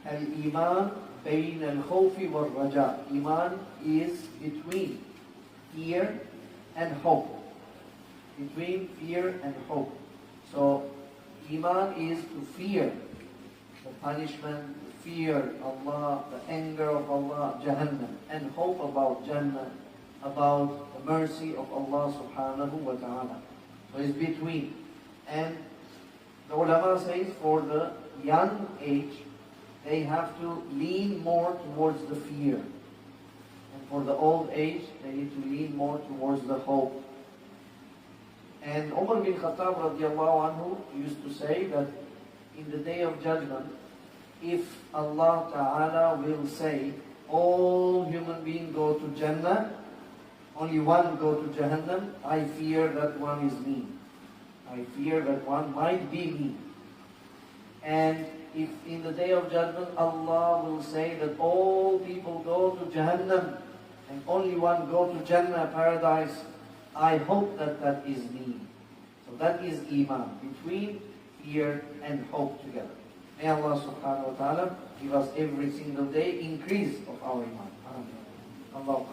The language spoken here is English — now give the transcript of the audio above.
Al-Iman bayn al-khawfi wal-raja. Iman is between fear and hope. Between fear and hope. So, Iman is to fear the punishment, fear Allah, the anger of Allah, Jahannam, and hope about Jannah, about the mercy of Allah subhanahu wa ta'ala. So it's between. And the ulama says for the young age, they have to lean more towards the fear. And for the old age, they need to lean more towards the hope. And Umar bin Khattab radiallahu anhu used to say that in the day of judgment, if Allah Ta'ala will say, all human beings go to Jannah, only one go to Jahannam, I fear that one is me. I fear that one might be me. And if in the day of judgment Allah will say that all people go to Jahannam and only one go to Jannah, paradise, I hope that that is me. So that is Iman, between fear and hope together. May Allah subhanahu wa ta'ala give us every single day increase of our Iman. Amen. Allah